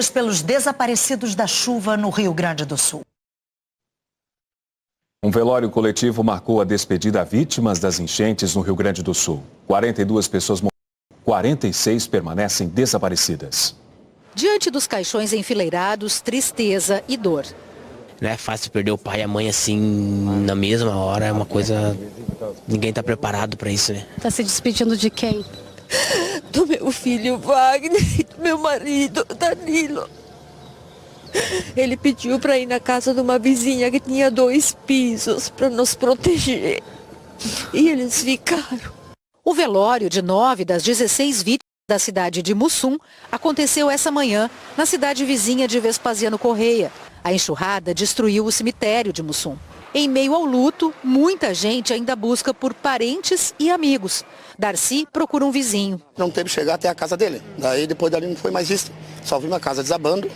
Pelos desaparecidos da chuva no Rio Grande do Sul. Um velório coletivo marcou a despedida a vítimas das enchentes no Rio Grande do Sul. 42 pessoas morreram, 46 permanecem desaparecidas. Diante dos caixões enfileirados, tristeza e dor. Não é fácil perder o pai e a mãe assim na mesma hora, é uma coisa... Ninguém está preparado para isso, né? Está se despedindo de quem? Do meu filho Wagner e do meu marido Danilo. Ele pediu para ir na casa de uma vizinha que tinha 2 pisos para nos proteger. E eles ficaram. O velório de 9 das 16 vítimas da cidade de Mussum aconteceu essa manhã na cidade vizinha de Vespasiano Correia. A enxurrada destruiu o cemitério de Mussum. Em meio ao luto, muita gente ainda busca por parentes e amigos. Darcy procura um vizinho. Não teve que chegar até a casa dele. Daí depois dali não foi mais visto. Só vi uma casa desabando.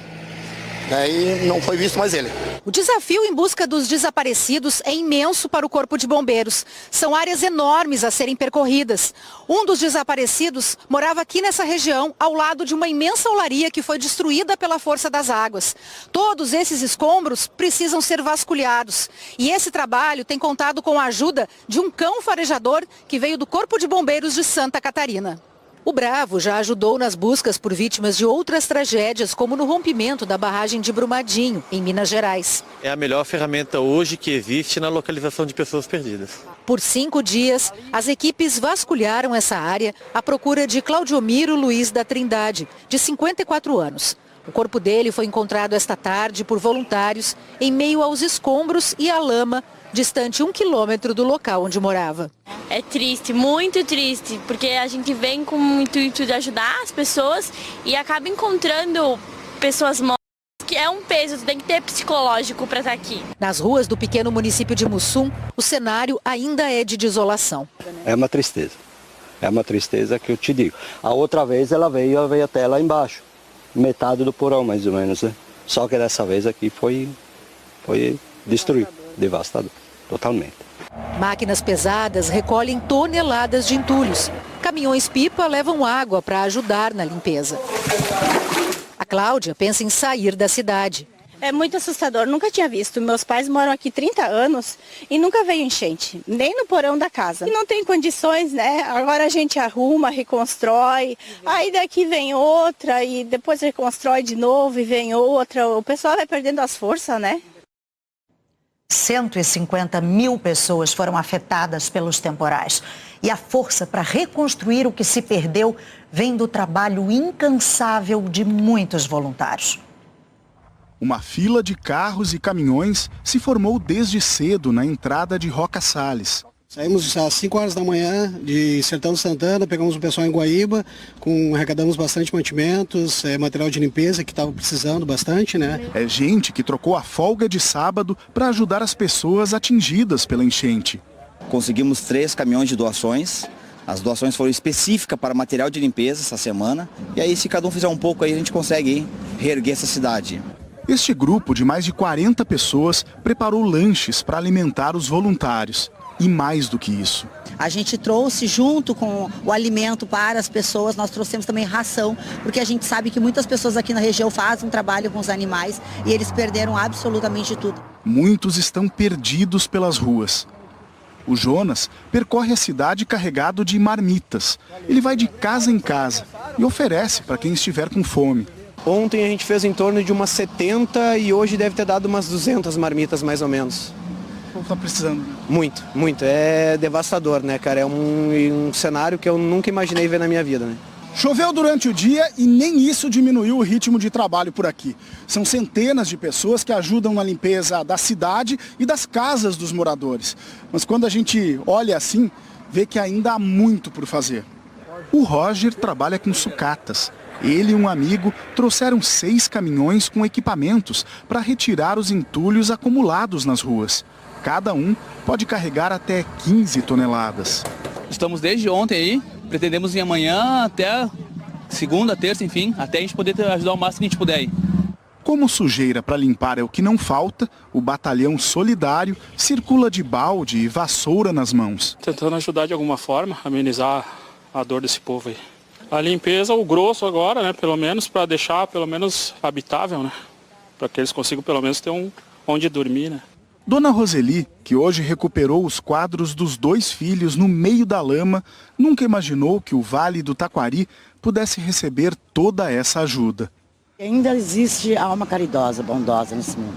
Daí não foi visto mais ele. O desafio em busca dos desaparecidos é imenso para o Corpo de Bombeiros. São áreas enormes a serem percorridas. Um dos desaparecidos morava aqui nessa região, ao lado de uma imensa olaria que foi destruída pela força das águas. Todos esses escombros precisam ser vasculhados. E esse trabalho tem contado com a ajuda de um cão farejador que veio do Corpo de Bombeiros de Santa Catarina. O Bravo já ajudou nas buscas por vítimas de outras tragédias, como no rompimento da barragem de Brumadinho, em Minas Gerais. É a melhor ferramenta hoje que existe na localização de pessoas perdidas. Por 5 dias, as equipes vasculharam essa área à procura de Claudiomiro Luiz da Trindade, de 54 anos. O corpo dele foi encontrado esta tarde por voluntários em meio aos escombros e à lama, distante 1 quilômetro do local onde morava. É triste, muito triste, porque a gente vem com o intuito de ajudar as pessoas e acaba encontrando pessoas mortas, que é um peso, tem que ter psicológico para estar aqui. Nas ruas do pequeno município de Mussum, o cenário ainda é de desolação. É uma tristeza que eu te digo. A outra vez ela veio até lá embaixo, metade do porão mais ou menos, né? Só que dessa vez aqui foi destruído, devastador, totalmente. Máquinas pesadas recolhem toneladas de entulhos. Caminhões-pipa levam água para ajudar na limpeza. A Cláudia pensa em sair da cidade. É muito assustador, nunca tinha visto. Meus pais moram aqui 30 anos e nunca veio enchente, nem no porão da casa. E não tem condições, né? Agora a gente arruma, reconstrói, aí daqui vem outra e depois reconstrói de novo e vem outra. O pessoal vai perdendo as forças, né? 150 mil pessoas foram afetadas pelos temporais. E a força para reconstruir o que se perdeu vem do trabalho incansável de muitos voluntários. Uma fila de carros e caminhões se formou desde cedo na entrada de Roca Sales. Saímos às 5 horas da manhã de Sertão do Santana, pegamos o pessoal em Guaíba, arrecadamos bastante mantimentos, material de limpeza que estava precisando bastante, né? É gente que trocou a folga de sábado para ajudar as pessoas atingidas pela enchente. Conseguimos 3 caminhões de doações. As doações foram específicas para material de limpeza essa semana. E aí, se cada um fizer um pouco, aí a gente consegue reerguer essa cidade. Este grupo de mais de 40 pessoas preparou lanches para alimentar os voluntários. E mais do que isso. A gente trouxe junto com o alimento para as pessoas, nós trouxemos também ração, porque a gente sabe que muitas pessoas aqui na região fazem um trabalho com os animais e eles perderam absolutamente tudo. Muitos estão perdidos pelas ruas. O Jonas percorre a cidade carregado de marmitas. Ele vai de casa em casa e oferece para quem estiver com fome. Ontem a gente fez em torno de umas 70 e hoje deve ter dado umas 200 marmitas mais ou menos. Está precisando? Muito, muito. É devastador, né, cara? É um cenário que eu nunca imaginei ver na minha vida, né? Choveu durante o dia e nem isso diminuiu o ritmo de trabalho por aqui. São centenas de pessoas que ajudam na limpeza da cidade e das casas dos moradores. Mas quando a gente olha assim, vê que ainda há muito por fazer. O Roger trabalha com sucatas. Ele e um amigo trouxeram 6 caminhões com equipamentos para retirar os entulhos acumulados nas ruas. Cada um pode carregar até 15 toneladas. Estamos desde ontem aí, pretendemos ir amanhã até segunda, terça, enfim, até a gente poder ajudar o máximo que a gente puder aí. Como sujeira para limpar é o que não falta, o batalhão solidário circula de balde e vassoura nas mãos. Tentando ajudar de alguma forma, amenizar a dor desse povo aí. A limpeza, o grosso agora, né, pelo menos, para deixar pelo menos habitável, né? Para que eles consigam pelo menos ter onde dormir, né? Dona Roseli, que hoje recuperou os quadros dos 2 filhos no meio da lama, nunca imaginou que o Vale do Taquari pudesse receber toda essa ajuda. Ainda existe alma caridosa, bondosa nesse mundo.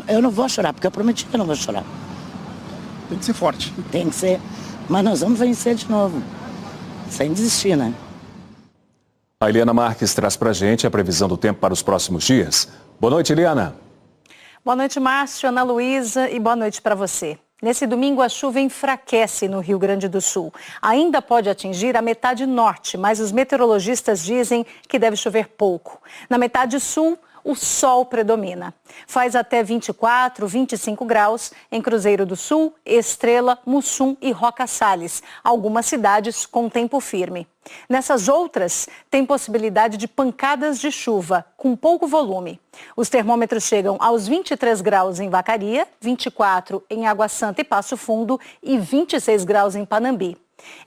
Eu não vou chorar, porque eu prometi que eu não vou chorar. Tem que ser forte. Tem que ser, mas nós vamos vencer de novo, sem desistir, né? A Eliana Marques traz pra gente a previsão do tempo para os próximos dias. Boa noite, Eliana. Boa noite, Márcio, Ana Luísa, e boa noite para você. Nesse domingo, a chuva enfraquece no Rio Grande do Sul. Ainda pode atingir a metade norte, mas os meteorologistas dizem que deve chover pouco. Na metade sul, o sol predomina. Faz até 24, 25 graus em Cruzeiro do Sul, Estrela, Mussum e Roca Salles, algumas cidades com tempo firme. Nessas outras, tem possibilidade de pancadas de chuva, com pouco volume. Os termômetros chegam aos 23 graus em Vacaria, 24 em Água Santa e Passo Fundo e 26 graus em Panambi.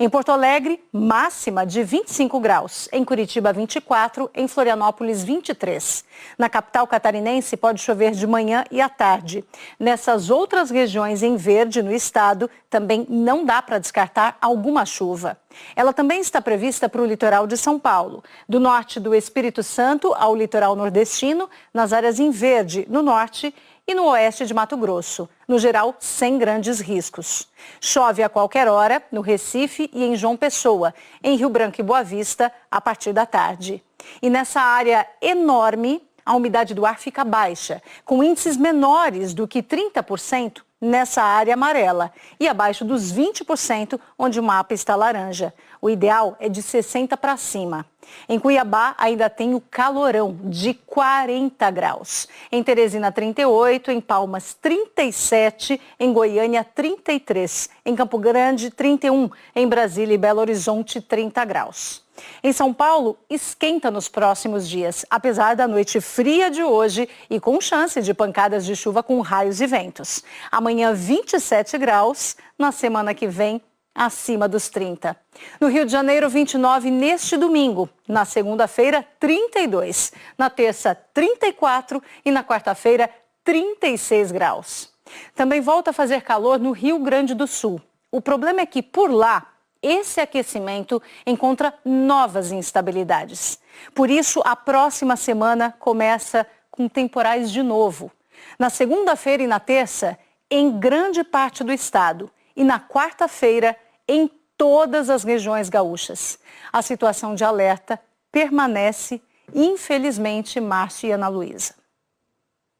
Em Porto Alegre, máxima de 25 graus. Em Curitiba, 24. Em Florianópolis, 23. Na capital catarinense, pode chover de manhã e à tarde. Nessas outras regiões em verde no estado, também não dá para descartar alguma chuva. Ela também está prevista para o litoral de São Paulo. Do norte do Espírito Santo ao litoral nordestino, nas áreas em verde, no norte e no oeste de Mato Grosso, no geral sem grandes riscos. Chove a qualquer hora no Recife e em João Pessoa, em Rio Branco e Boa Vista, a partir da tarde. E nessa área enorme, a umidade do ar fica baixa, com índices menores do que 30% nessa área amarela e abaixo dos 20% onde o mapa está laranja. O ideal é de 60 para cima. Em Cuiabá ainda tem o calorão de 40 graus. Em Teresina, 38, em Palmas, 37, em Goiânia, 33, em Campo Grande, 31, em Brasília e Belo Horizonte, 30 graus. Em São Paulo, esquenta nos próximos dias, apesar da noite fria de hoje e com chance de pancadas de chuva com raios e ventos. Amanhã, 27 graus, na semana que vem, acima dos 30. No Rio de Janeiro, 29 neste domingo. Na segunda-feira, 32. Na terça, 34 e na quarta-feira, 36 graus. Também volta a fazer calor no Rio Grande do Sul. O problema é que por lá, esse aquecimento encontra novas instabilidades. Por isso, a próxima semana começa com temporais de novo. Na segunda-feira e na terça, em grande parte do estado. E na quarta-feira, em todas as regiões gaúchas. A situação de alerta permanece, infelizmente, Márcio e Ana Luísa.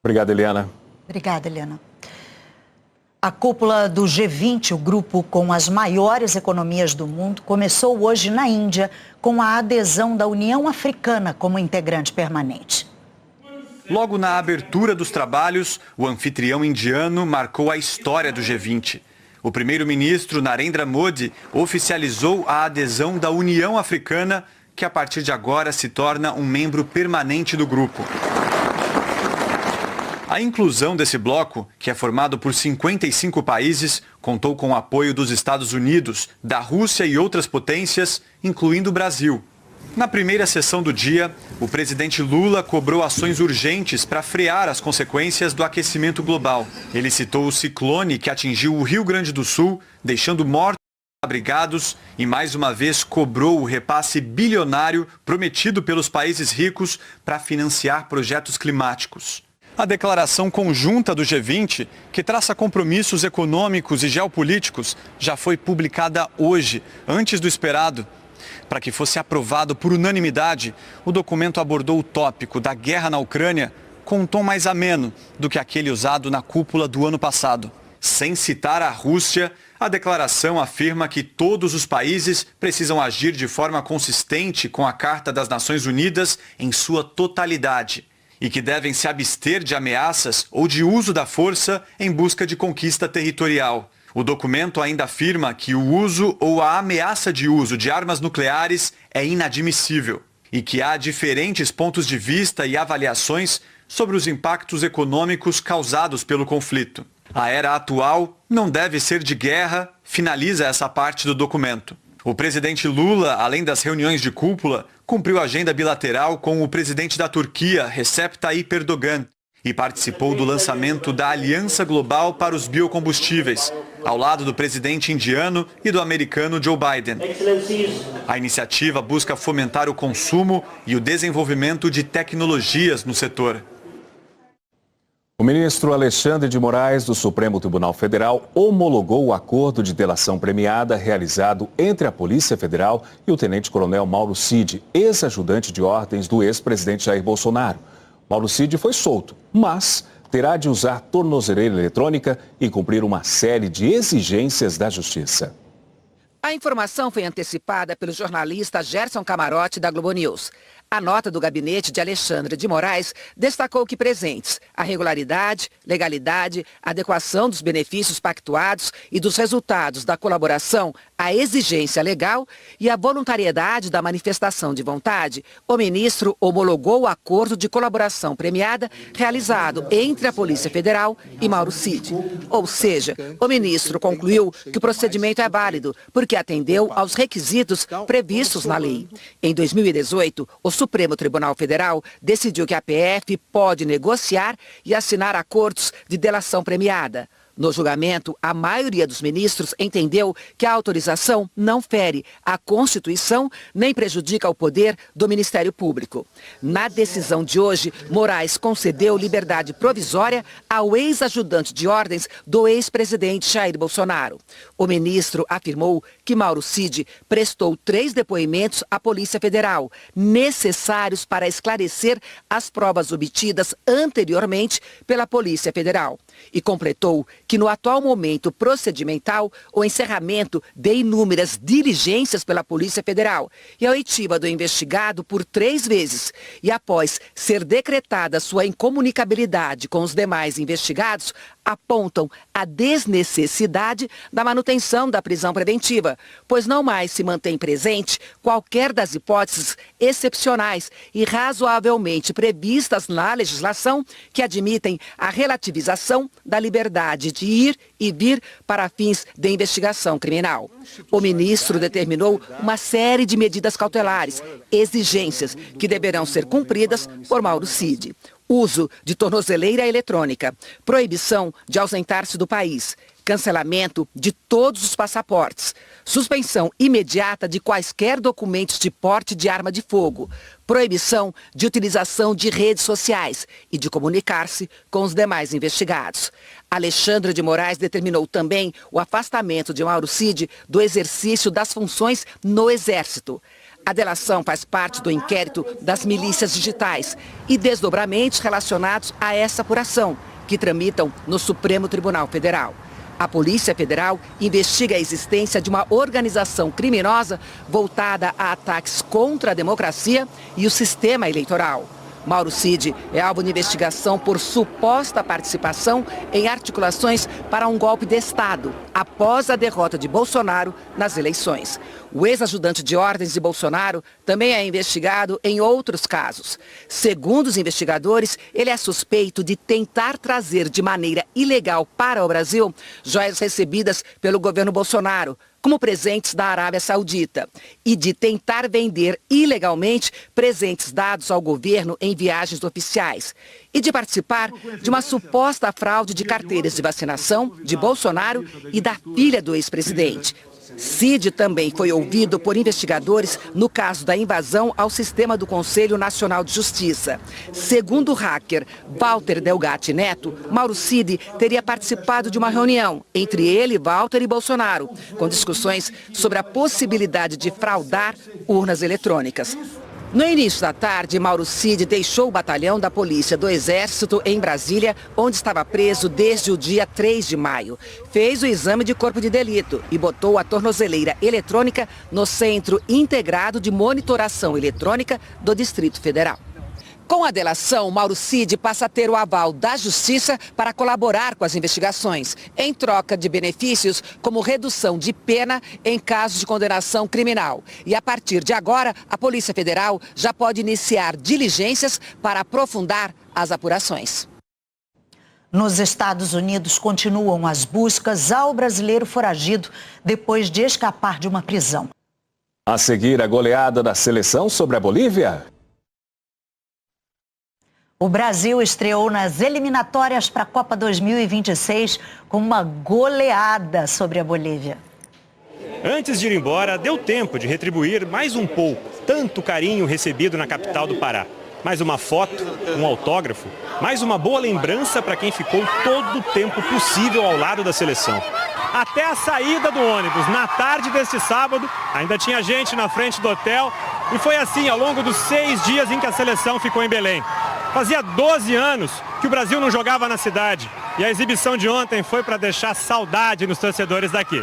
Obrigado, Eliana. Obrigada, Eliana. A cúpula do G20, o grupo com as maiores economias do mundo, começou hoje na Índia com a adesão da União Africana como integrante permanente. Logo na abertura dos trabalhos, o anfitrião indiano marcou a história do G20. O primeiro-ministro Narendra Modi oficializou a adesão da União Africana, que a partir de agora se torna um membro permanente do grupo. A inclusão desse bloco, que é formado por 55 países, contou com o apoio dos Estados Unidos, da Rússia e outras potências, incluindo o Brasil. Na primeira sessão do dia, o presidente Lula cobrou ações urgentes para frear as consequências do aquecimento global. Ele citou o ciclone que atingiu o Rio Grande do Sul, deixando mortos e abrigados, e mais uma vez cobrou o repasse bilionário prometido pelos países ricos para financiar projetos climáticos. A declaração conjunta do G20, que traça compromissos econômicos e geopolíticos, já foi publicada hoje, antes do esperado. Para que fosse aprovado por unanimidade, o documento abordou o tópico da guerra na Ucrânia com um tom mais ameno do que aquele usado na cúpula do ano passado. Sem citar a Rússia, a declaração afirma que todos os países precisam agir de forma consistente com a Carta das Nações Unidas em sua totalidade e que devem se abster de ameaças ou de uso da força em busca de conquista territorial. O documento ainda afirma que o uso ou a ameaça de uso de armas nucleares é inadmissível e que há diferentes pontos de vista e avaliações sobre os impactos econômicos causados pelo conflito. A era atual não deve ser de guerra, finaliza essa parte do documento. O presidente Lula, além das reuniões de cúpula, cumpriu agenda bilateral com o presidente da Turquia, Recep Tayyip Erdogan, e participou do lançamento da Aliança Global para os Biocombustíveis, ao lado do presidente indiano e do americano Joe Biden. A iniciativa busca fomentar o consumo e o desenvolvimento de tecnologias no setor. O ministro Alexandre de Moraes, do Supremo Tribunal Federal, homologou o acordo de delação premiada realizado entre a Polícia Federal e o tenente-coronel Mauro Cid, ex-ajudante de ordens do ex-presidente Jair Bolsonaro. Mauro Cid foi solto, mas terá de usar tornozeleira eletrônica e cumprir uma série de exigências da Justiça. A informação foi antecipada pelo jornalista Gerson Camarote, da Globo News. A nota do gabinete de Alexandre de Moraes destacou que presentes a regularidade, legalidade, adequação dos benefícios pactuados e dos resultados da colaboração, a exigência legal e a voluntariedade da manifestação de vontade, o ministro homologou o acordo de colaboração premiada realizado entre a Polícia Federal e Mauro Cid. Ou seja, o ministro concluiu que o procedimento é válido porque atendeu aos requisitos previstos na lei. Em 2018, o Supremo Tribunal Federal decidiu que a PF pode negociar e assinar acordos de delação premiada. No julgamento, a maioria dos ministros entendeu que a autorização não fere a Constituição nem prejudica o poder do Ministério Público. Na decisão de hoje, Moraes concedeu liberdade provisória ao ex-ajudante de ordens do ex-presidente Jair Bolsonaro. O ministro afirmou que Mauro Cid prestou 3 depoimentos à Polícia Federal, necessários para esclarecer as provas obtidas anteriormente pela Polícia Federal. E completou que no atual momento procedimental, o encerramento de inúmeras diligências pela Polícia Federal e a oitiva do investigado por 3 vezes e após ser decretada sua incomunicabilidade com os demais investigados, apontam a desnecessidade da manutenção da prisão preventiva, pois não mais se mantém presente qualquer das hipóteses excepcionais e razoavelmente previstas na legislação que admitem a relativização da liberdade de ir e vir para fins de investigação criminal. O ministro determinou uma série de medidas cautelares, exigências que deverão ser cumpridas por Mauro Cid. Uso de tornozeleira eletrônica, proibição de ausentar-se do país, cancelamento de todos os passaportes, suspensão imediata de quaisquer documentos de porte de arma de fogo, proibição de utilização de redes sociais e de comunicar-se com os demais investigados. Alexandre de Moraes determinou também o afastamento de Mauro Cid do exercício das funções no Exército. A delação faz parte do inquérito das milícias digitais e desdobramentos relacionados a essa apuração, que tramitam no Supremo Tribunal Federal. A Polícia Federal investiga a existência de uma organização criminosa voltada a ataques contra a democracia e o sistema eleitoral. Mauro Cid é alvo de investigação por suposta participação em articulações para um golpe de Estado, após a derrota de Bolsonaro nas eleições. O ex-ajudante de ordens de Bolsonaro também é investigado em outros casos. Segundo os investigadores, ele é suspeito de tentar trazer de maneira ilegal para o Brasil joias recebidas pelo governo Bolsonaro, como presentes da Arábia Saudita, e de tentar vender ilegalmente presentes dados ao governo em viagens oficiais, e de participar de uma suposta fraude de carteiras de vacinação de Bolsonaro e da filha do ex-presidente. Cid também foi ouvido por investigadores no caso da invasão ao sistema do Conselho Nacional de Justiça. Segundo o hacker Walter Delgatti Neto, Mauro Cid teria participado de uma reunião entre ele, Walter e Bolsonaro, com discussões sobre a possibilidade de fraudar urnas eletrônicas. No início da tarde, Mauro Cid deixou o batalhão da Polícia do Exército em Brasília, onde estava preso desde o dia 3 de maio. Fez o exame de corpo de delito e botou a tornozeleira eletrônica no Centro Integrado de Monitoração Eletrônica do Distrito Federal. Com a delação, Mauro Cid passa a ter o aval da Justiça para colaborar com as investigações, em troca de benefícios como redução de pena em casos de condenação criminal. E a partir de agora, a Polícia Federal já pode iniciar diligências para aprofundar as apurações. Nos Estados Unidos, continuam as buscas ao brasileiro foragido depois de escapar de uma prisão. A seguir, a goleada da seleção sobre a Bolívia. O Brasil estreou nas eliminatórias para a Copa 2026 com uma goleada sobre a Bolívia. Antes de ir embora, deu tempo de retribuir mais um pouco, tanto carinho recebido na capital do Pará. Mais uma foto, um autógrafo, mais uma boa lembrança para quem ficou todo o tempo possível ao lado da seleção. Até a saída do ônibus, na tarde deste sábado, ainda tinha gente na frente do hotel e foi assim ao longo dos 6 dias em que a seleção ficou em Belém. Fazia 12 anos que o Brasil não jogava na cidade e a exibição de ontem foi para deixar saudade nos torcedores daqui.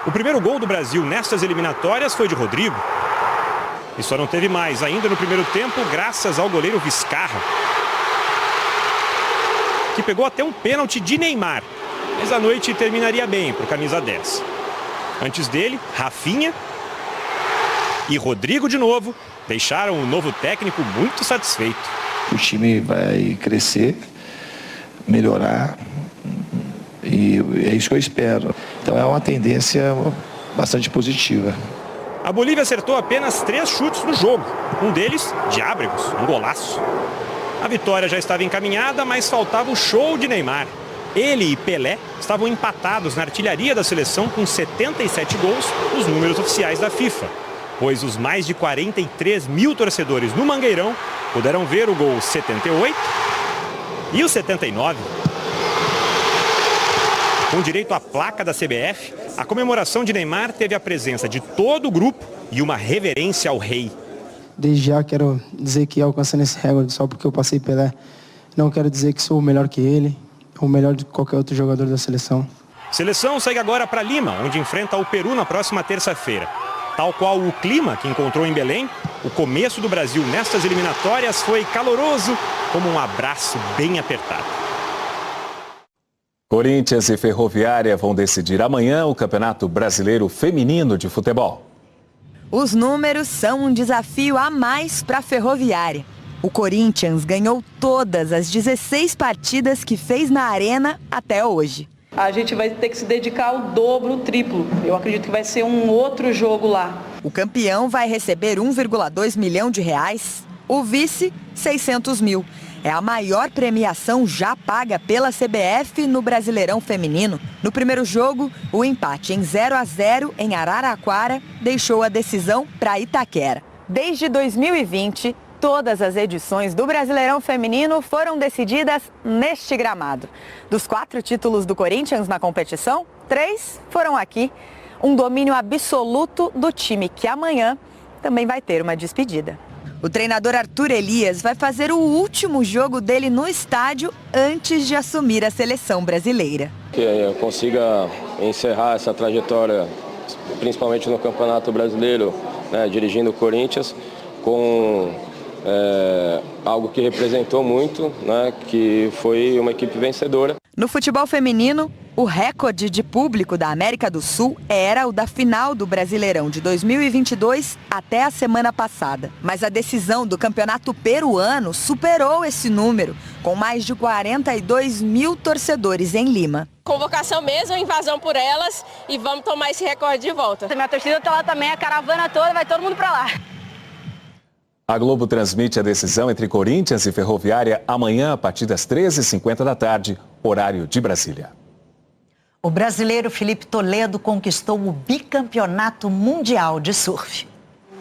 O primeiro gol do Brasil nestas eliminatórias foi de Rodrigo. E só não teve mais ainda no primeiro tempo graças ao goleiro Vizcarra, que pegou até um pênalti de Neymar. Mas a noite terminaria bem para o camisa 10. Antes dele, Rafinha e Rodrigo de novo deixaram o novo técnico muito satisfeito. O time vai crescer, melhorar e é isso que eu espero. Então é uma tendência bastante positiva. A Bolívia acertou apenas 3 chutes no jogo, um deles de Ábregos, um golaço. A vitória já estava encaminhada, mas faltava o show de Neymar. Ele e Pelé estavam empatados na artilharia da seleção com 77 gols, os números oficiais da FIFA. Pois os mais de 43 mil torcedores no Mangueirão puderam ver o gol 78 e o 79. Com direito à placa da CBF, a comemoração de Neymar teve a presença de todo o grupo e uma reverência ao rei. Desde já quero dizer que alcançando esse recorde só porque eu passei Pelé, não quero dizer que sou o melhor que ele, ou o melhor de qualquer outro jogador da seleção. Seleção segue agora para Lima, onde enfrenta o Peru na próxima terça-feira. Tal qual o clima que encontrou em Belém, o começo do Brasil nestas eliminatórias foi caloroso, como um abraço bem apertado. Corinthians e Ferroviária vão decidir amanhã o Campeonato Brasileiro Feminino de Futebol. Os números são um desafio a mais para a Ferroviária. O Corinthians ganhou todas as 16 partidas que fez na Arena até hoje. A gente vai ter que se dedicar ao dobro, o triplo. Eu acredito que vai ser um outro jogo lá. O campeão vai receber 1,2 milhão de reais, o vice 600 mil. É a maior premiação já paga pela CBF no Brasileirão Feminino. No primeiro jogo, o empate em 0-0 em Araraquara deixou a decisão para Itaquera. Desde 2020, todas as edições do Brasileirão Feminino foram decididas neste gramado. Dos 4 títulos do Corinthians na competição, 3 foram aqui. Um domínio absoluto do time que amanhã também vai ter uma despedida. O treinador Arthur Elias vai fazer o último jogo dele no estádio antes de assumir a seleção brasileira. Que eu consiga encerrar essa trajetória, principalmente no Campeonato Brasileiro, né, dirigindo o Corinthians, com algo que representou muito, né, que foi uma equipe vencedora. No futebol feminino, o recorde de público da América do Sul era o da final do Brasileirão de 2022 até a semana passada. Mas a decisão do campeonato peruano superou esse número, com mais de 42 mil torcedores em Lima. Convocação mesmo, invasão por elas e vamos tomar esse recorde de volta. Minha torcida está lá também, a caravana toda, vai todo mundo para lá. A Globo transmite a decisão entre Corinthians e Ferroviária amanhã a partir das 13h50 da tarde, horário de Brasília. O brasileiro Felipe Toledo conquistou o bicampeonato mundial de surf.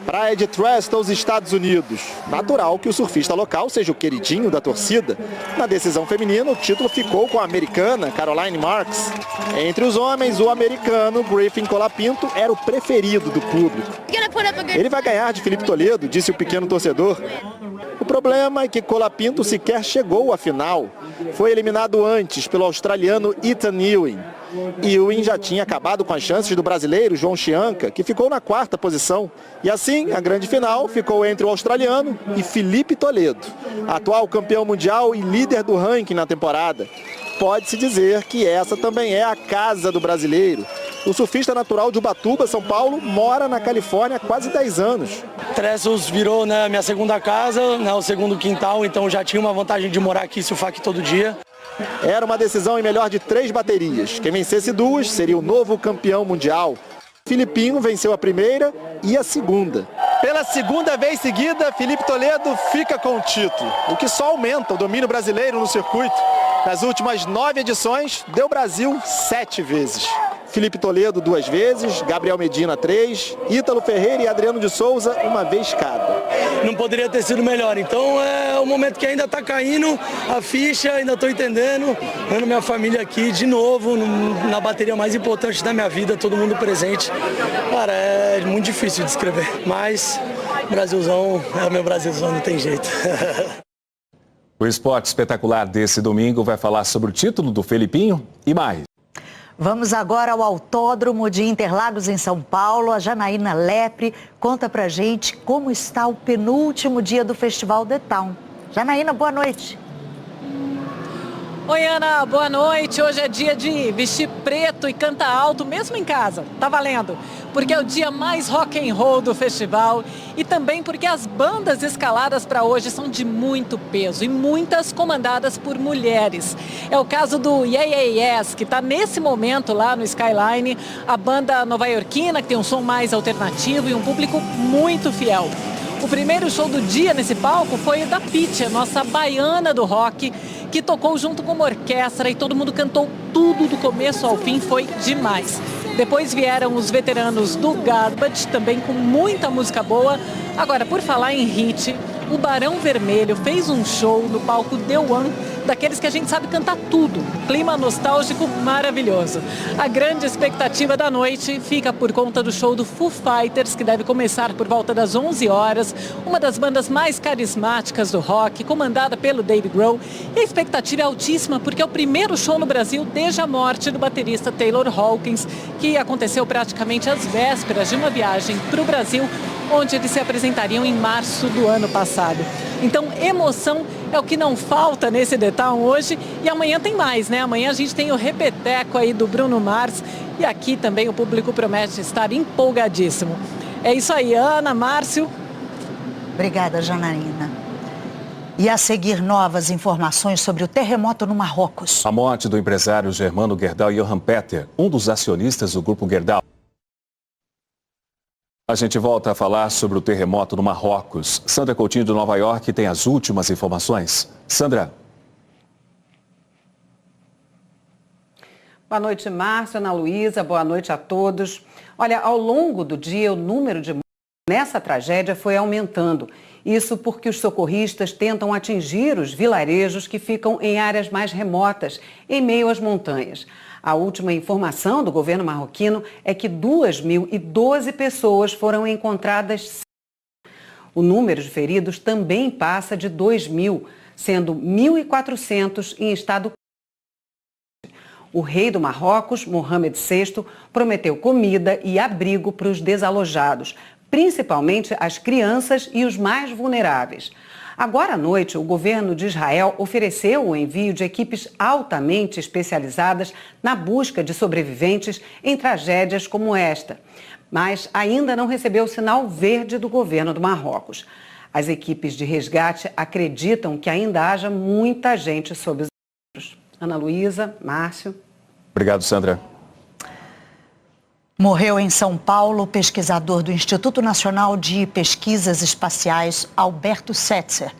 Praia de Trest, aos Estados Unidos. Natural que o surfista local seja o queridinho da torcida. Na decisão feminina, o título ficou com a americana Caroline Marks. Entre os homens, o americano Griffin Colapinto era o preferido do público. Ele vai ganhar de Felipe Toledo, disse o pequeno torcedor. O problema é que Colapinto sequer chegou à final. Foi eliminado antes pelo australiano Ethan Ewing. Ewing já tinha acabado com as chances do brasileiro João Chianca, que ficou na 4ª posição. E assim, a grande final ficou entre o australiano e Felipe Toledo, atual campeão mundial e líder do ranking na temporada. Pode-se dizer que essa também é a casa do brasileiro. O surfista natural de Ubatuba, São Paulo, mora na Califórnia há quase 10 anos. Trestles virou, né, minha segunda casa, né, o segundo quintal, então já tinha uma vantagem de morar aqui e surfar aqui todo dia. Era uma decisão em melhor de 3 baterias. Quem vencesse 2 seria o novo campeão mundial. Filipinho venceu a primeira e a segunda. Pela segunda vez seguida, Felipe Toledo fica com o título, o que só aumenta o domínio brasileiro no circuito. Nas últimas 9 edições, deu Brasil 7 vezes. Felipe Toledo 2 vezes, Gabriel Medina 3, Ítalo Ferreira e Adriano de Souza 1 vez cada. Não poderia ter sido melhor, então é um momento que ainda está caindo a ficha, ainda estou entendendo, vendo minha família aqui de novo, na bateria mais importante da minha vida, todo mundo presente. Cara, é muito difícil de descrever, mas Brasilzão é o meu Brasilzão, não tem jeito. O Esporte Espetacular desse domingo vai falar sobre o título do Felipinho e mais. Vamos agora ao Autódromo de Interlagos, em São Paulo. A Janaína Lepre conta pra gente como está o penúltimo dia do Festival The Town. Janaína, boa noite. Oi, Ana, boa noite. Hoje é dia de vestir preto e cantar alto, mesmo em casa. Tá valendo, porque é o dia mais rock and roll do festival e também porque as bandas escaladas para hoje são de muito peso e muitas comandadas por mulheres. É o caso do Yeah Yeah Yes, que está nesse momento lá no Skyline, a banda nova-iorquina, que tem um som mais alternativo e um público muito fiel. O primeiro show do dia nesse palco foi o da Pitty, a nossa baiana do rock, que tocou junto com uma orquestra e todo mundo cantou tudo do começo ao fim, foi demais. Depois vieram os veteranos do Garbage, também com muita música boa. Agora, por falar em hit, o Barão Vermelho fez um show no palco The One, daqueles que a gente sabe cantar tudo. Clima nostálgico maravilhoso. A grande expectativa da noite fica por conta do show do Foo Fighters, que deve começar por volta das 11 horas. Uma das bandas mais carismáticas do rock, comandada pelo Dave Grohl. E a expectativa é altíssima, porque é o primeiro show no Brasil desde a morte do baterista Taylor Hawkins, que aconteceu praticamente às vésperas de uma viagem para o Brasil, onde eles se apresentariam em março do ano passado. Então, emoção é o que não falta nesse The Town hoje. E amanhã tem mais, né? Amanhã a gente tem o repeteco aí do Bruno Mars. E aqui também o público promete estar empolgadíssimo. É isso aí, Ana, Márcio. Obrigada, Janaína. E a seguir, novas informações sobre o terremoto no Marrocos. A morte do empresário Germano Gerdau e Johan Peter, um dos acionistas do grupo Gerdau. A gente volta a falar sobre o terremoto no Marrocos. Sandra Coutinho, de Nova York, tem as últimas informações. Sandra. Boa noite, Márcio, Ana Luísa, boa noite a todos. Olha, ao longo do dia, o número de mortes nessa tragédia foi aumentando. Isso porque os socorristas tentam atingir os vilarejos que ficam em áreas mais remotas, em meio às montanhas. A última informação do governo marroquino é que 2.012 pessoas foram encontradas. O número de feridos também passa de 2.000, sendo 1.400 em estado crítico. O rei do Marrocos, Mohamed VI, prometeu comida e abrigo para os desalojados, principalmente as crianças e os mais vulneráveis. Agora à noite, o governo de Israel ofereceu o envio de equipes altamente especializadas na busca de sobreviventes em tragédias como esta, mas ainda não recebeu o sinal verde do governo do Marrocos. As equipes de resgate acreditam que ainda haja muita gente sob os escombros. Ana Luísa, Márcio. Obrigado, Sandra. Morreu em São Paulo o pesquisador do Instituto Nacional de Pesquisas Espaciais, Alberto Setzer.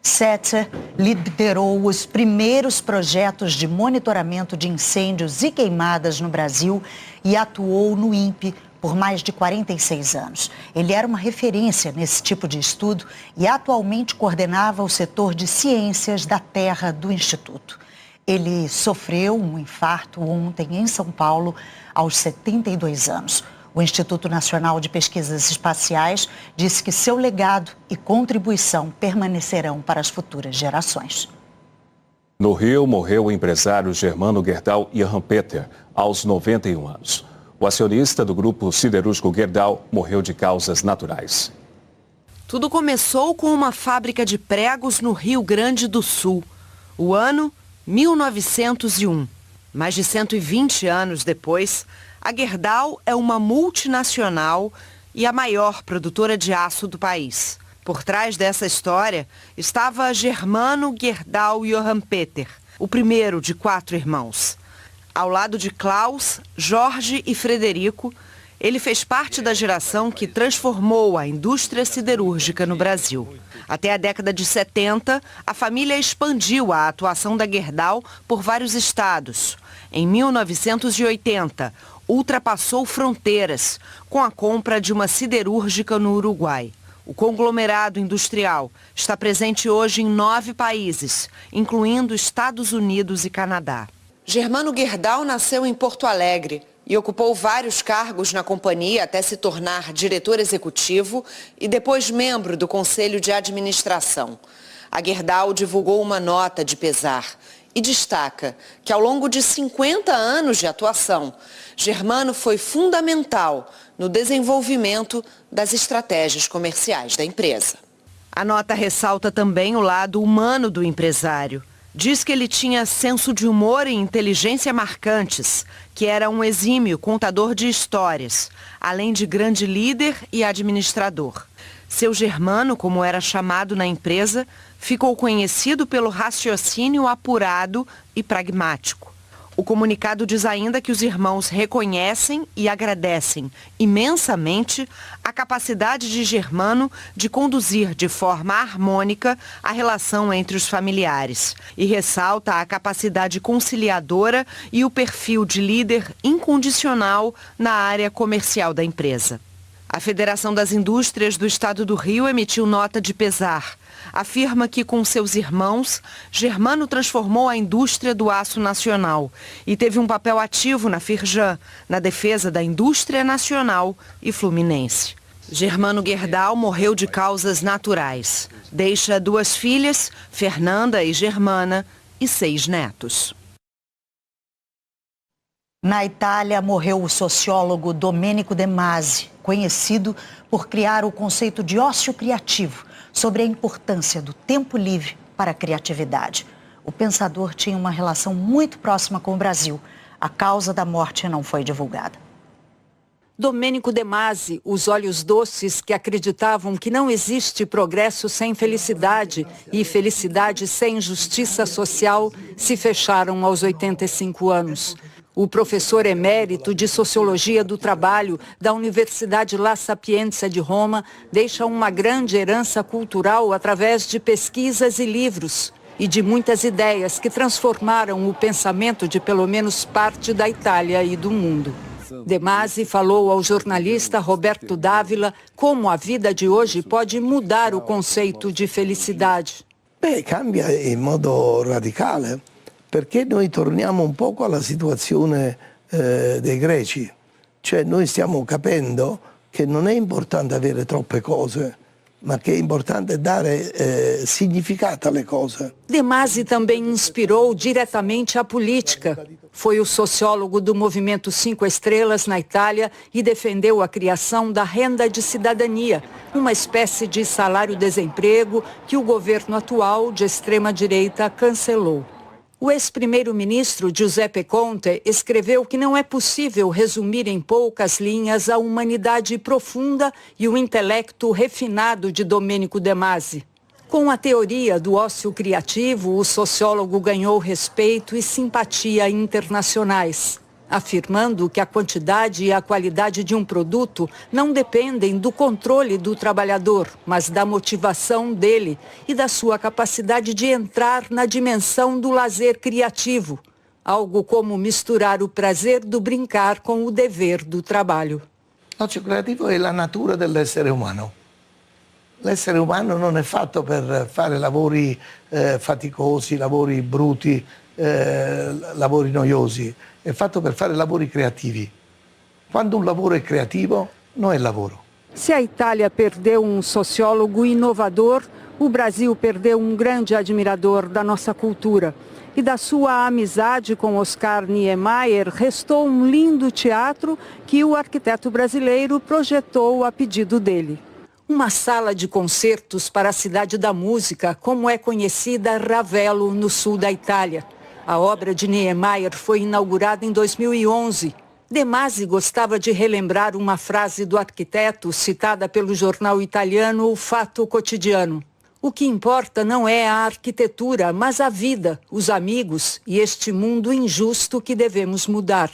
Setzer liderou os primeiros projetos de monitoramento de incêndios e queimadas no Brasil e atuou no INPE por mais de 46 anos. Ele era uma referência nesse tipo de estudo e atualmente coordenava o setor de ciências da Terra do Instituto. Ele sofreu um infarto ontem em São Paulo, aos 72 anos. O Instituto Nacional de Pesquisas Espaciais disse que seu legado e contribuição permanecerão para as futuras gerações. No Rio, morreu o empresário Germano Gerdau e Johan Peter, aos 91 anos. O acionista do grupo siderúrgico Gerdau morreu de causas naturais. Tudo começou com uma fábrica de pregos no Rio Grande do Sul. O ano, 1901. Mais de 120 anos depois, a Gerdau é uma multinacional e a maior produtora de aço do país. Por trás dessa história estava Germano Gerdau e Johan Peter, o primeiro de 4 irmãos. Ao lado de Klaus, Jorge e Frederico, Ele fez parte da geração que transformou a indústria siderúrgica no Brasil. Até a década de 70, a família expandiu a atuação da Gerdau por vários estados. Em 1980, ultrapassou fronteiras com a compra de uma siderúrgica no Uruguai. O conglomerado industrial está presente hoje em 9 países, incluindo Estados Unidos e Canadá. Germano Gerdau nasceu em Porto Alegre e ocupou vários cargos na companhia até se tornar diretor executivo e depois membro do Conselho de Administração. A Gerdau divulgou uma nota de pesar e destaca que ao longo de 50 anos de atuação, Germano foi fundamental no desenvolvimento das estratégias comerciais da empresa. A nota ressalta também o lado humano do empresário. Diz que ele tinha senso de humor e inteligência marcantes, que era um exímio contador de histórias, além de grande líder e administrador. Seu Germano, como era chamado na empresa, ficou conhecido pelo raciocínio apurado e pragmático. O comunicado diz ainda que os irmãos reconhecem e agradecem imensamente a capacidade de Germano de conduzir de forma harmônica a relação entre os familiares e ressalta a capacidade conciliadora e o perfil de líder incondicional na área comercial da empresa. A Federação das Indústrias do Estado do Rio emitiu nota de pesar. Afirma que com seus irmãos, Germano transformou a indústria do aço nacional e teve um papel ativo na Firjan, na defesa da indústria nacional e fluminense. Germano Gerdau morreu de causas naturais. Deixa 2 filhas, Fernanda e Germana, e 6 netos. Na Itália, morreu o sociólogo Domenico De Masi, conhecido por criar o conceito de ócio criativo, sobre a importância do tempo livre para a criatividade. O pensador tinha uma relação muito próxima com o Brasil. A causa da morte não foi divulgada. Domenico De Masi, os olhos doces que acreditavam que não existe progresso sem felicidade e felicidade sem justiça social, se fecharam aos 85 anos. O professor emérito de Sociologia do Trabalho da Universidade La Sapienza de Roma deixa uma grande herança cultural através de pesquisas e livros e de muitas ideias que transformaram o pensamento de pelo menos parte da Itália e do mundo. De Masi falou ao jornalista Roberto Dávila como a vida de hoje pode mudar o conceito de felicidade. Cambia in modo radicale. Perché noi torniamo un poco alla situazione dei greci, cioè noi stiamo capendo che non è importante avere troppe cose, ma che è importante dare significato alle cose. De Masi também inspirou diretamente a política. Foi o sociólogo do movimento 5 Estrelas na Itália e defendeu a criação da renda de cidadania, uma espécie de salário-desemprego que o governo atual de extrema-direita cancelou. O ex-primeiro-ministro Giuseppe Conte escreveu que não é possível resumir em poucas linhas a humanidade profunda e o intelecto refinado de Domenico De Masi. Com a teoria do ócio criativo, o sociólogo ganhou respeito e simpatia internacionais, afirmando que a quantidade e a qualidade de um produto não dependem do controle do trabalhador, mas da motivação dele e da sua capacidade de entrar na dimensão do lazer criativo, algo como misturar o prazer do brincar com o dever do trabalho. L'ozio creativo è la natura dell'essere umano. L'essere umano non è fatto per fare lavori faticosi, lavori bruti, lavori noiosi, è fatto per fare lavori creativi. Quando un lavoro è creativo, non è lavoro. Se a Itália perdeu um sociólogo inovador, o Brasil perdeu um grande admirador da nossa cultura. E da sua amizade com Oscar Niemeyer, restou um lindo teatro que o arquiteto brasileiro projetou a pedido dele. Uma sala de concertos para a cidade da música, como é conhecida Ravello, no sul da Itália. A obra de Niemeyer foi inaugurada em 2011. De Masi gostava de relembrar uma frase do arquiteto citada pelo jornal italiano O Fatto Quotidiano. O que importa não é a arquitetura, mas a vida, os amigos e este mundo injusto que devemos mudar.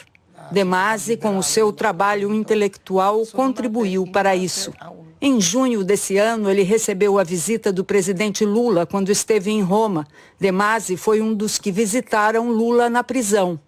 De Masi, com o seu trabalho intelectual, contribuiu para isso. Em junho desse ano, ele recebeu a visita do presidente Lula quando esteve em Roma. De Masi foi um dos que visitaram Lula na prisão.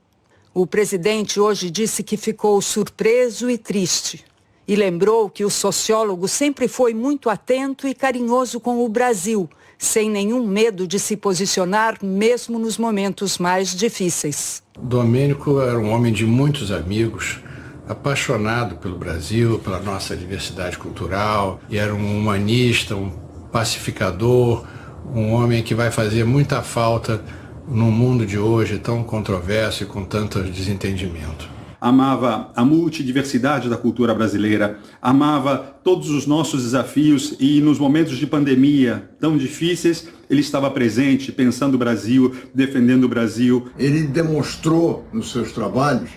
O presidente hoje disse que ficou surpreso e triste. E lembrou que o sociólogo sempre foi muito atento e carinhoso com o Brasil, sem nenhum medo de se posicionar, mesmo nos momentos mais difíceis. Domênico era um homem de muitos amigos, apaixonado pelo Brasil, pela nossa diversidade cultural, e era um humanista, um pacificador, um homem que vai fazer muita falta no mundo de hoje tão controverso e com tanto desentendimento. Amava a multidiversidade da cultura brasileira, amava todos os nossos desafios e nos momentos de pandemia tão difíceis, ele estava presente, pensando o Brasil, defendendo o Brasil. Ele demonstrou nos seus trabalhos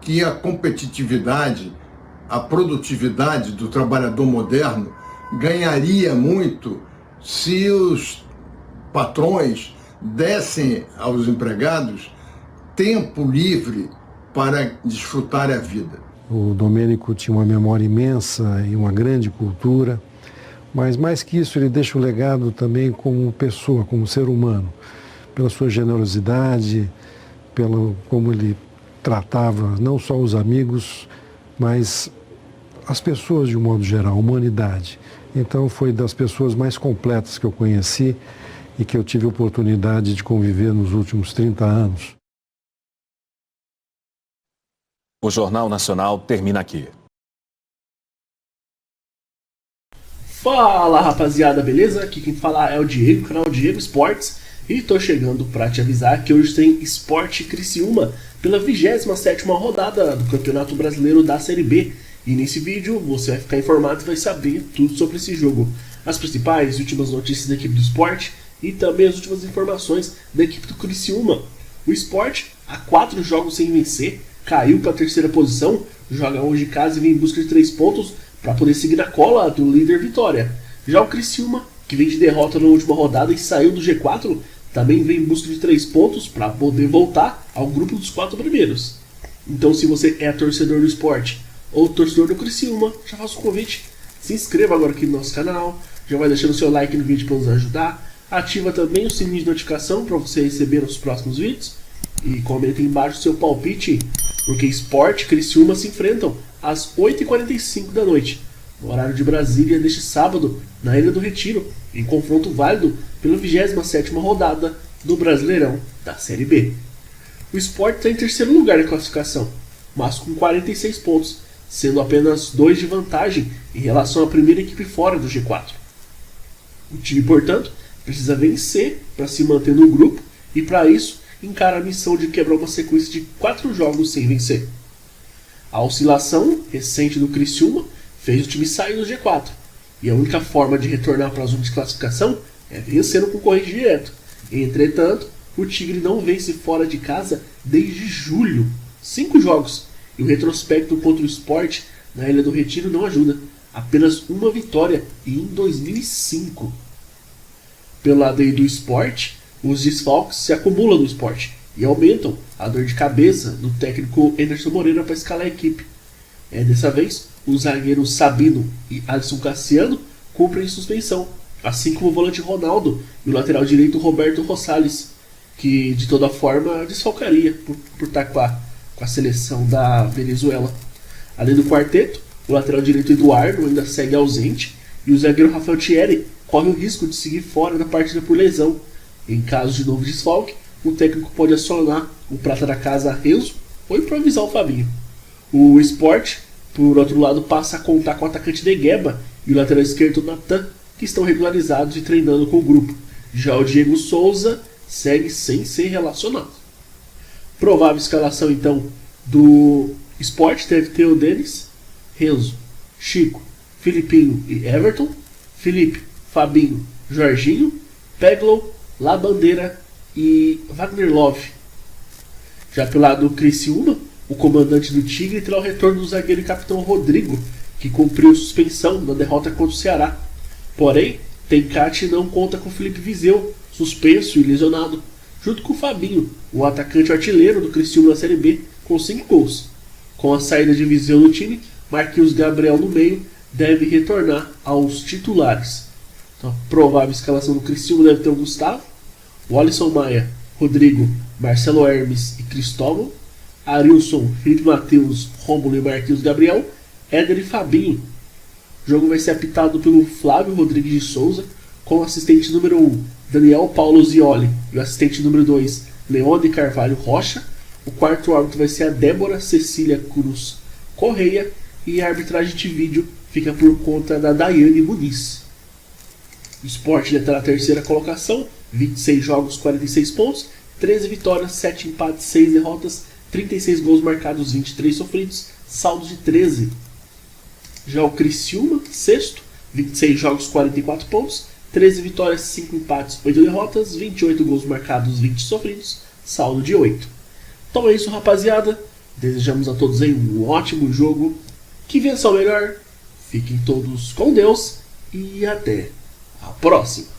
que a competitividade, a produtividade do trabalhador moderno ganharia muito se os patrões dessem aos empregados tempo livre para desfrutar a vida. O Domênico tinha uma memória imensa e uma grande cultura, mas mais que isso ele deixa o legado também como pessoa, como ser humano, pela sua generosidade, pelo como ele tratava não só os amigos, mas as pessoas de um modo geral, a humanidade. Então foi das pessoas mais completas que eu conheci e que eu tive a oportunidade de conviver nos últimos 30 anos. O Jornal Nacional termina aqui. Fala rapaziada, beleza? Aqui quem fala é o Diego, canal Diego Esportes. E tô chegando para te avisar que hoje tem Sport Criciúma pela 27ª rodada do Campeonato Brasileiro da Série B. E nesse vídeo você vai ficar informado e vai saber tudo sobre esse jogo. As principais e últimas notícias da equipe do Sport e também as últimas informações da equipe do Criciúma. O Sport, há 4 jogos sem vencer, caiu para a 3ª posição, joga hoje em casa e vem em busca de 3 pontos para poder seguir na cola do líder Vitória. Já o Criciúma, que vem de derrota na última rodada e saiu do G4, também vem em busca de 3 pontos para poder voltar ao grupo dos 4 primeiros. Então se você é torcedor do Sport ou torcedor do Criciúma, já faço o convite, se inscreva agora aqui no nosso canal, já vai deixando o seu like no vídeo para nos ajudar, ativa também o sininho de notificação para você receber os próximos vídeos e comenta aí embaixo o seu palpite, porque Sport e Criciúma se enfrentam às 8h45 da noite, no horário de Brasília, neste sábado, na Ilha do Retiro, em confronto válido pela 27ª rodada do Brasileirão da Série B. O Sport está em 3º lugar na classificação, mas com 46 pontos, sendo apenas 2 de vantagem em relação à primeira equipe fora do G4. O time, portanto, precisa vencer para se manter no grupo e, para isso, encara a missão de quebrar uma sequência de 4 jogos sem vencer. A oscilação recente do Criciúma fez o time sair do G4, e a única forma de retornar para a zona de classificação é vencendo com concorrente direto. Entretanto, o Tigre não vence fora de casa desde julho, 5 jogos, e o retrospecto contra o Sport na Ilha do Retiro não ajuda, apenas uma vitória e em 2005. Pelo lado aí do Sport, os desfalques se acumulam no Sport e aumentam a dor de cabeça do técnico Anderson Moreira para escalar a equipe. Dessa vez, os zagueiros Sabino e Alisson Cassiano cumprem suspensão, assim como o volante Ronaldo e o lateral direito Roberto Rosales, que de toda forma desfalcaria por estar com a seleção da Venezuela. Além do quarteto, o lateral direito Eduardo ainda segue ausente e o zagueiro Rafael Thierry corre o risco de seguir fora da partida por lesão. Em caso de novo desfalque, o técnico pode acionar o prata da casa Renzo ou improvisar o Fabinho. O Sport, por outro lado, passa a contar com o atacante Negueba e o lateral esquerdo Natan, que estão regularizados e treinando com o grupo. Já o Diego Souza segue sem ser relacionado. Provável escalação então do Sport deve ter o Denis, Renzo, Chico, Filipinho e Everton, Felipe, Fabinho, Jorginho, Peglow, Labandeira e Wagner Love. Já pelo lado do Criciúma, o comandante do Tigre terá o retorno do zagueiro e capitão Rodrigo, que cumpriu suspensão na derrota contra o Ceará. Porém, Tencate não conta com Felipe Viseu, suspenso e lesionado, junto com o Fabinho, o atacante artilheiro do Criciúma na Série B, com 5 gols. Com a saída de Viseu do time, Marquinhos Gabriel no meio deve retornar aos titulares. Então, a provável escalação do Criciúma deve ter o Gustavo, o Alisson Maia, Rodrigo, Marcelo Hermes e Cristóvão, Arilson, Felipe Matheus, Rômulo e Marquinhos Gabriel, Éder e Fabinho. O jogo vai ser apitado pelo Flávio Rodrigues de Souza, com o assistente número 1, Daniel Paulo Zioli, e o assistente número 2, Leone Carvalho Rocha. O quarto árbitro vai ser a Débora Cecília Cruz Correia, e a arbitragem de vídeo fica por conta da Daiane Muniz. O Sport está na terceira colocação, 26 jogos, 46 pontos, 13 vitórias, 7 empates, 6 derrotas, 36 gols marcados, 23 sofridos, saldo de 13. Já o Criciúma, sexto, 26 jogos, 44 pontos, 13 vitórias, 5 empates, 8 derrotas, 28 gols marcados, 20 sofridos, saldo de 8. Então é isso, rapaziada. Desejamos a todos aí um ótimo jogo. Que vença o melhor. Fiquem todos com Deus e até a próxima.